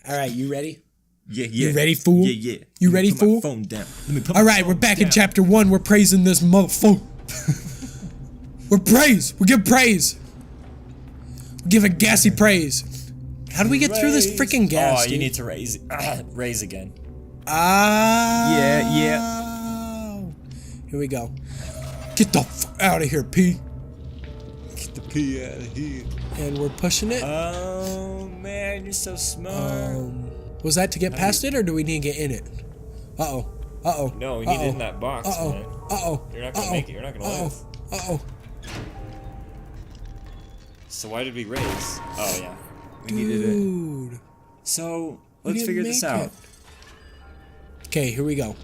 All right, you ready? Yeah. You ready, fool? Yeah. You ready, put my fool? phone down. All right, we're back in chapter 1. We're praising this motherfucker. We give praise. We give a gassy praise. How do we get through this freaking gas? Oh, you need to raise again. Yeah. Here we go. Get the fuck out of here, P. Get the P out of here. And we're pushing it. Oh man, you're so smart. Was that to get past it, or do we need to get in it? Uh oh. No, we need it in that box, man. You're not gonna make it. You're not gonna live. So why did we raise? Oh yeah, we needed it. So let's figure this out. Okay, here we go.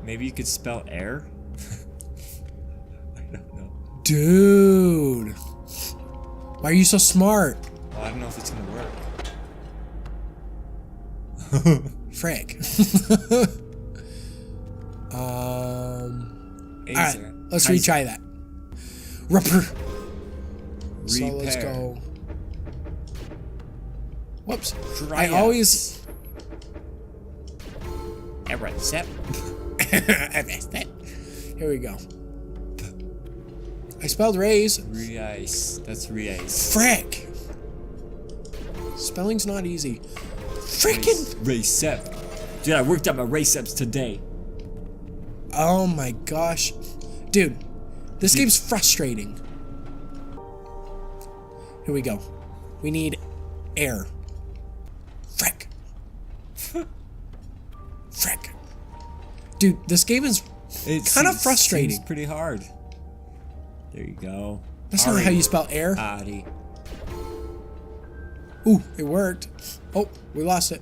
Maybe you could spell air. I don't know. Dude, why are you so smart? Well, I don't know if it's gonna work. Frick. Alright, let's retry that. So let's go. Whoops. I always. Here we go. I spelled raise. Reice. That's reice. Frick. Spelling's not easy. Frickin' Racep. Dude, I worked out my raceps today. Oh my gosh. Dude, this game's frustrating. Here we go. We need air. Frick. Frick. Dude, this game is kind of frustrating. It's pretty hard. There you go. That's not how you spell air. Ari. Ooh, it worked. Oh, we lost it.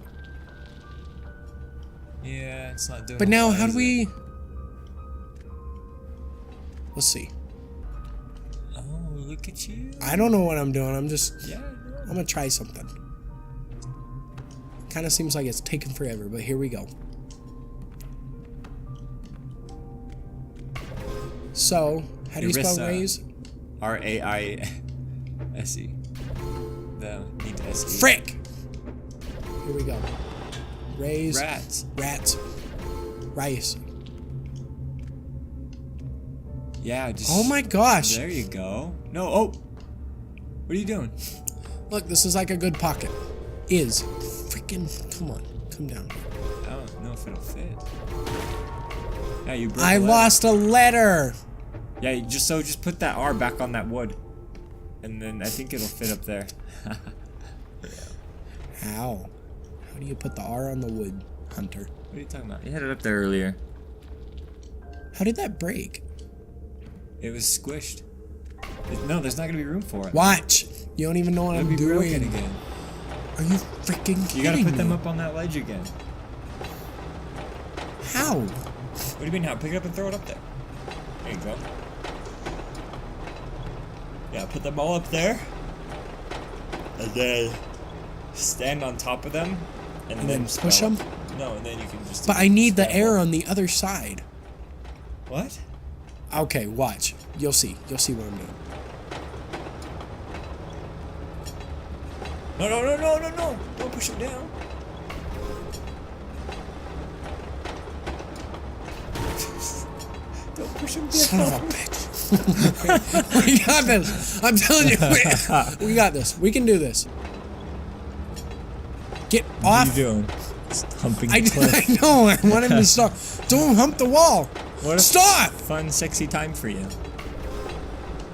Yeah, it's not doing. But now, how do we? Let's see. Oh, look at you. I don't know what I'm doing. I'm just. Yeah. I'm gonna try something. Kind of seems like it's taking forever, but here we go. So, how do you spell raise? R-A-I-S-E. No, need S-E. Frick! Here we go. Raise. Rats. Rice. Yeah, just... Oh my gosh! There you go. No, oh! What are you doing? Look, this is like a good pocket. Freaking... Come on. Come down. I don't know if it'll fit. Yeah, you broke I lost a letter! Yeah, just put that R back on that wood. And then I think it'll fit up there. How? How do you put the R on the wood, Hunter? What are you talking about? You had it up there earlier. How did that break? It was squished. No, there's not gonna be room for it. Watch! You don't even know what I'm doing. Again. Are you freaking kidding me? You gotta put them up on that ledge again. How? What do you mean how? Pick it up and throw it up there. There you go. Yeah, put them all up there. And then stand on top of them. And then push them? No, and then you can just... But I need the air on the other side. What? Okay, watch. You'll see. You'll see what I'm doing. No. Don't push them down. Don't push them down. Son of a bitch. We got this. I'm telling you. We got this. We can do this. Get off. What are you doing? It's humping the cliff. I know. I want him to stop. Don't hump the wall. What Stop. Fun, sexy time for you.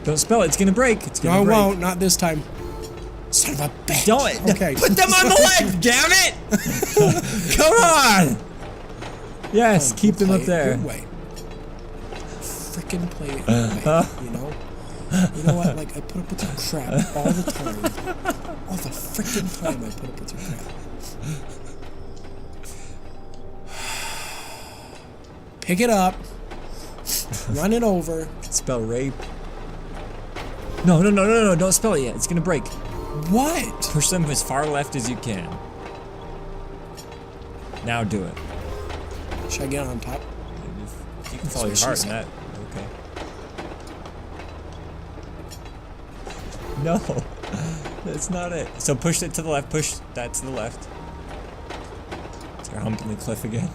Don't spell it. It's going to break. It's going to break. No, I won't. Not this time. Son of a bitch. Don't. Okay. Put them on the ledge, damn it. Come on. Yes, keep them up there. Wait. Freaking play it your way, you know? You know what? Like, I put up with your crap all the time. All the freaking time I put up with your crap. Pick it up. Run it over. Spell rape. No. Don't spell it yet. It's going to break. What? Push them as far left as you can. Now do it. Should I get on top? You can follow your heart in that. Okay. No. That's not it. So push it to the left. Push that to the left. humping the cliff again.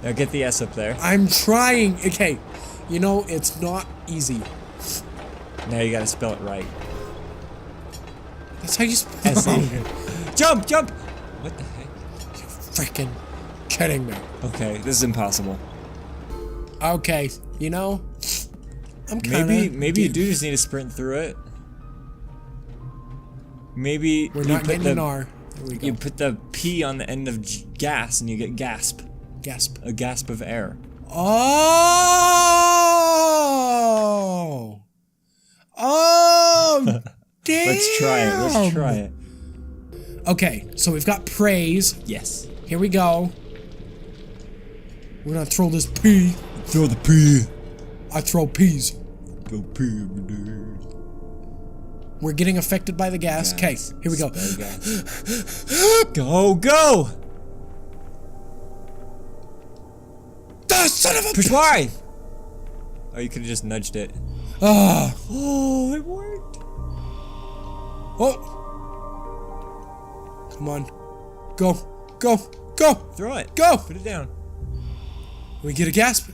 Now get the S up there. I'm trying. Okay. You know, it's not easy. Now you gotta spell it right. That's how you spell S-A. Jump! Jump! What the heck? You're freaking kidding me. Okay, this is impossible. Okay. You know, I'm kind of... Maybe you do just need to sprint through it. Maybe We're not getting an R. There we go. You put the P on the end of gas and you get gasp. Gasp. A gasp of air. Oh! Oh! Damn! Let's try it. Let's try it. Okay, so we've got praise. Yes. Here we go. We're gonna throw this P. Throw the P. I throw P's. Go P. We're getting affected by the gas. Okay, here we go. Go, go! Ah, son of a... Push Y! Oh, you could have just nudged it. Ah. Oh, it worked. Oh. Come on. Go. Go. Go. Throw it. Go. Put it down. We get a gasp.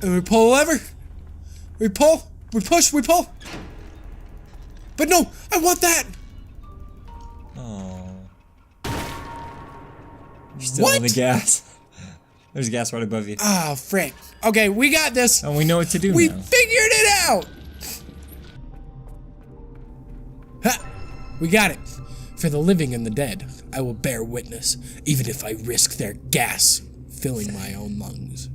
And we pull a lever. We pull. We push. We pull. But no, I want that. Oh. You're still What? on the gas. There's gas right above you. Ah, frick. Okay, we got this. And we know what to do We now. figured it out. Ha! We got it. For the living and the dead, I will bear witness, even if I risk their gas filling my own lungs.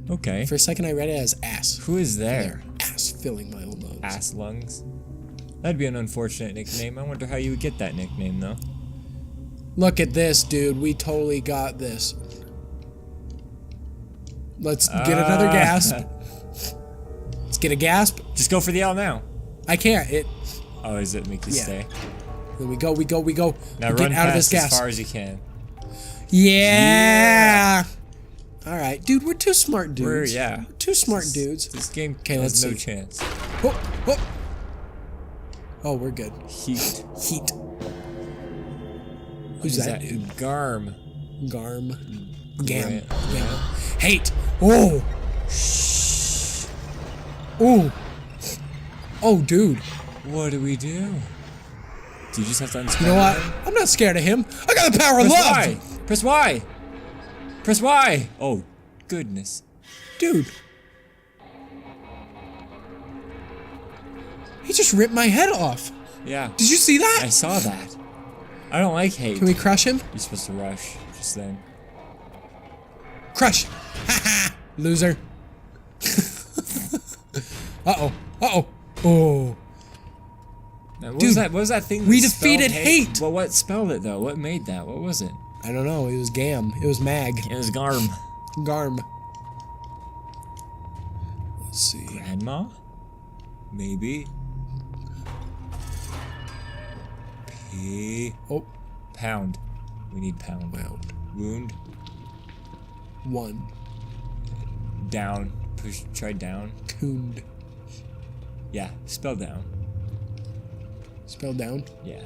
Okay. For a second, I read it as ass. Who is there? Their ass filling my own lungs. Ass lungs? That'd be an unfortunate nickname. I wonder how you would get that nickname, though. Look at this, dude. We totally got this. Let's get another gasp. Let's get a gasp. Just go for the L now. I can't. It. Oh, is it make you stay? Then we go. We go. We go. Now We're run getting out of this fast as gas. far as you can. Yeah. All right, dude. We're two smart dudes. We're two smart dudes. This game Okay, has let's no see. chance. Oh, oh. Oh, we're good. Heat. Heat. Who's that dude? Garm. Garm. Gam. Right. Gam. Hate. Oh. Oh. Oh, dude. What do we do? Do you just have to unscrew? You know what? I'm not scared of him. I got the power of Press love. Y. Press Y. Press Y. Oh, goodness. Dude. He just ripped my head off. Yeah. Did you see that? I saw that. I don't like hate. Can we crush him? You're supposed to rush just then. Crush. Haha. Loser. Uh-oh. Uh-oh. Oh. Now, Dude, what was that thing? we that defeated spelled hate. Well, what spelled it though? What made that? What was it? I don't know. It was Gam. It was Mag. It was Garm. Garm. Let's see. Grandma? Maybe. P. Oh. Pound. We need pound. Pound. Wound. 1. Down. Push. Try down. Cooned. Yeah. Spell down. Spell down. Yeah.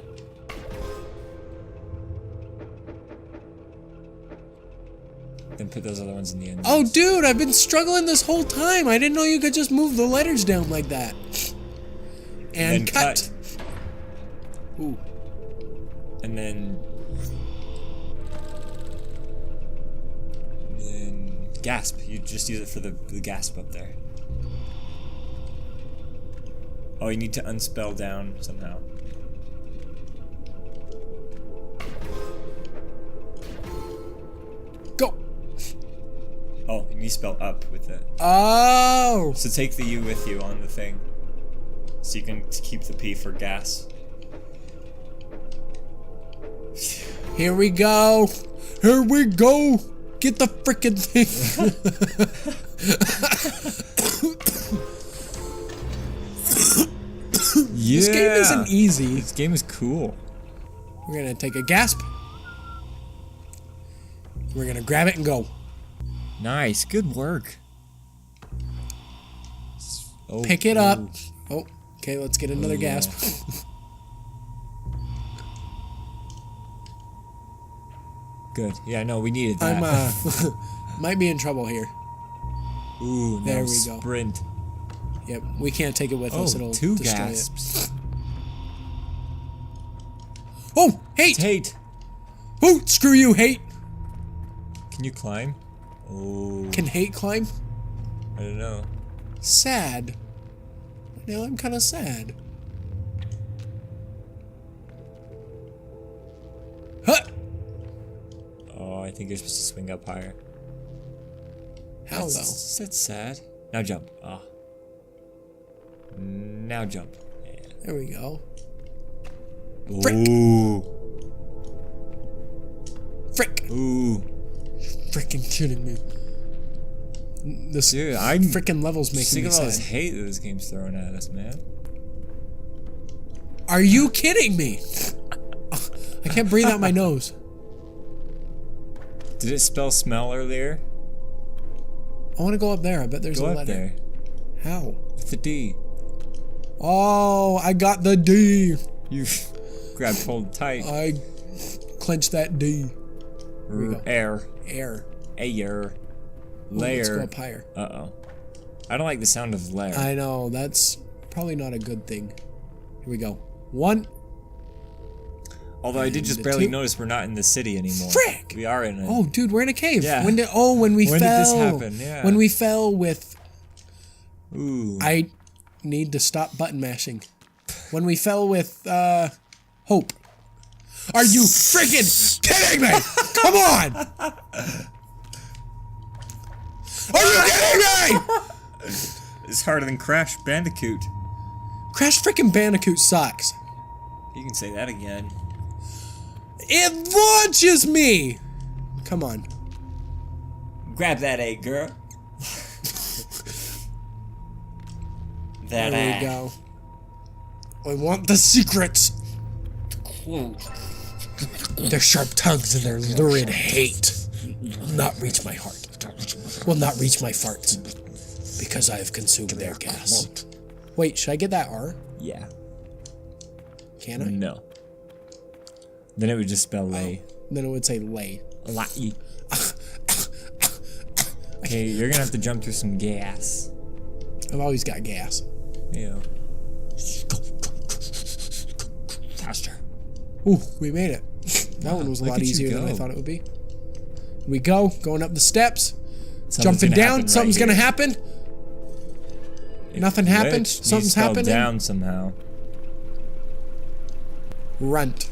Then put those other ones in the end. Oh, dude, I've been struggling this whole time. I didn't know you could just move the letters down like that. And then cut. Ooh. And then gasp. You just use it for the gasp up there. Oh, you need to unspell down somehow. Go. Oh, you need to spell up with it. Oh. So take the U with you on the thing. So you can keep the P for gas. Here we go. Here we go. Get the frickin' thing. Yeah. This game isn't easy. This game is cool. We're gonna take a gasp. We're gonna grab it and go. Nice. Good work. Oh, Pick it up. ooh. Oh, okay, let's get another Yeah. gasp. Good. Yeah, no, we needed that. I'm might be in trouble here. Ooh, There now we go. sprint. Yep, we can't take it with us. It'll 2 destroy gasps. it. Oh, hate! Hate. Oh, screw you, hate! Can you climb? Oh. Can hate climb? I don't know. Sad. Now I'm kind of sad. Huh! Oh, I think you're supposed to swing up higher. How though? That's sad. Now jump. Ah. Now jump. Yeah. There we go. Frick. Frick! Ooh. Freaking kidding me. This freaking level's making Think me of all this sad. hate that this game's throwing at us, man. Are you kidding me? I can't breathe out my nose. Did it spell smell earlier? I want to go up there. I bet there's Go a up letter. there. How? With the D. Oh, I got the D. You grabbed hold tight. I clenched that D. we go. Air. Air. Air. Ooh, let's go Layer. up higher. Uh-oh. I don't like the sound of layer. I know, that's probably not a good thing. Here we go. 1. Although I did just And barely 2. notice we're not in the city anymore. Frick! We are in a... Oh, dude, we're in a cave. Yeah. When we When did fell. this happen? Yeah. When we fell with... Ooh. I need to stop button mashing. When we fell with, Hope. Are you freaking kidding me? Come on! Are you kidding me? It's harder than Crash Bandicoot. Crash freaking Bandicoot sucks. You can say that again. It launches me! Come on. Grab that egg, girl. That There we go. I want the secrets. Their sharp tongues and their lurid hate will not reach my heart. Will not reach my farts. Because I have consumed their gas. Wait, should I get that R? Yeah. Can I? No. Then it would just spell lay. Then it would say lay. Lay. Okay, you're gonna have to jump through some gas. I've always got gas. Yeah. Faster. Ooh, we made it. That one was a Look lot at you easier than I go. thought it would be. Here we go, going up the steps. Something's Jumping gonna down. happen Something's right gonna here. happen. Nothing happened. Which needs Something's spelled happening. down somehow. Runt.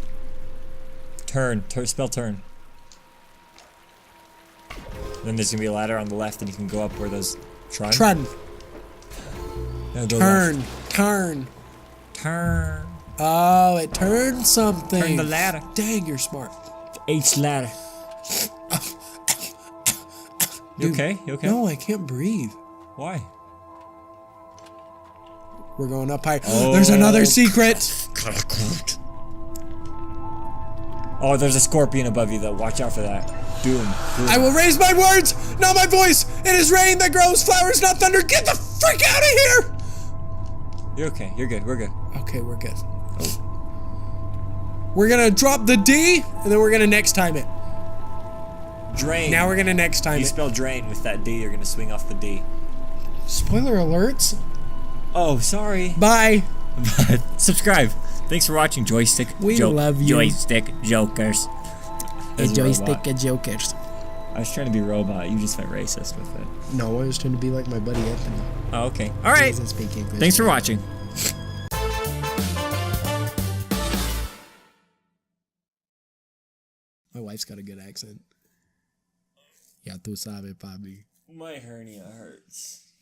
Turn. Spell turn. Then there's gonna be a ladder on the left, and you can go up where those trun. Trun. No, go Turn. left. Turn. Turn. Oh, it turned something. Turn the ladder. Dang, you're smart. H ladder. You Dude, okay? You okay? No, I can't breathe. Why? We're going up high. Oh. There's another secret. Oh, there's a scorpion above you, though. Watch out for that. Doom. I will raise my words, not my voice. It is rain that grows flowers, not thunder. Get the frick out of here! You're okay. You're good. We're good. Okay, we're good. We're gonna drop the D, and then we're gonna next time it. Drain. Now we're gonna next time You it. spell drain with that D, you're gonna swing off the D. Spoiler alerts. Oh, sorry. Bye. Subscribe. Thanks for watching, Joystick. We love you. Joystick Jokers. There's a robot. jokers. I was trying to be robot. You just went racist with it. No, I was trying to be like my buddy Anthony. Oh, okay. All right. Doesn't speak English. Thanks for watching. My wife's got a good accent. Ya tú sabes, papi. My hernia hurts.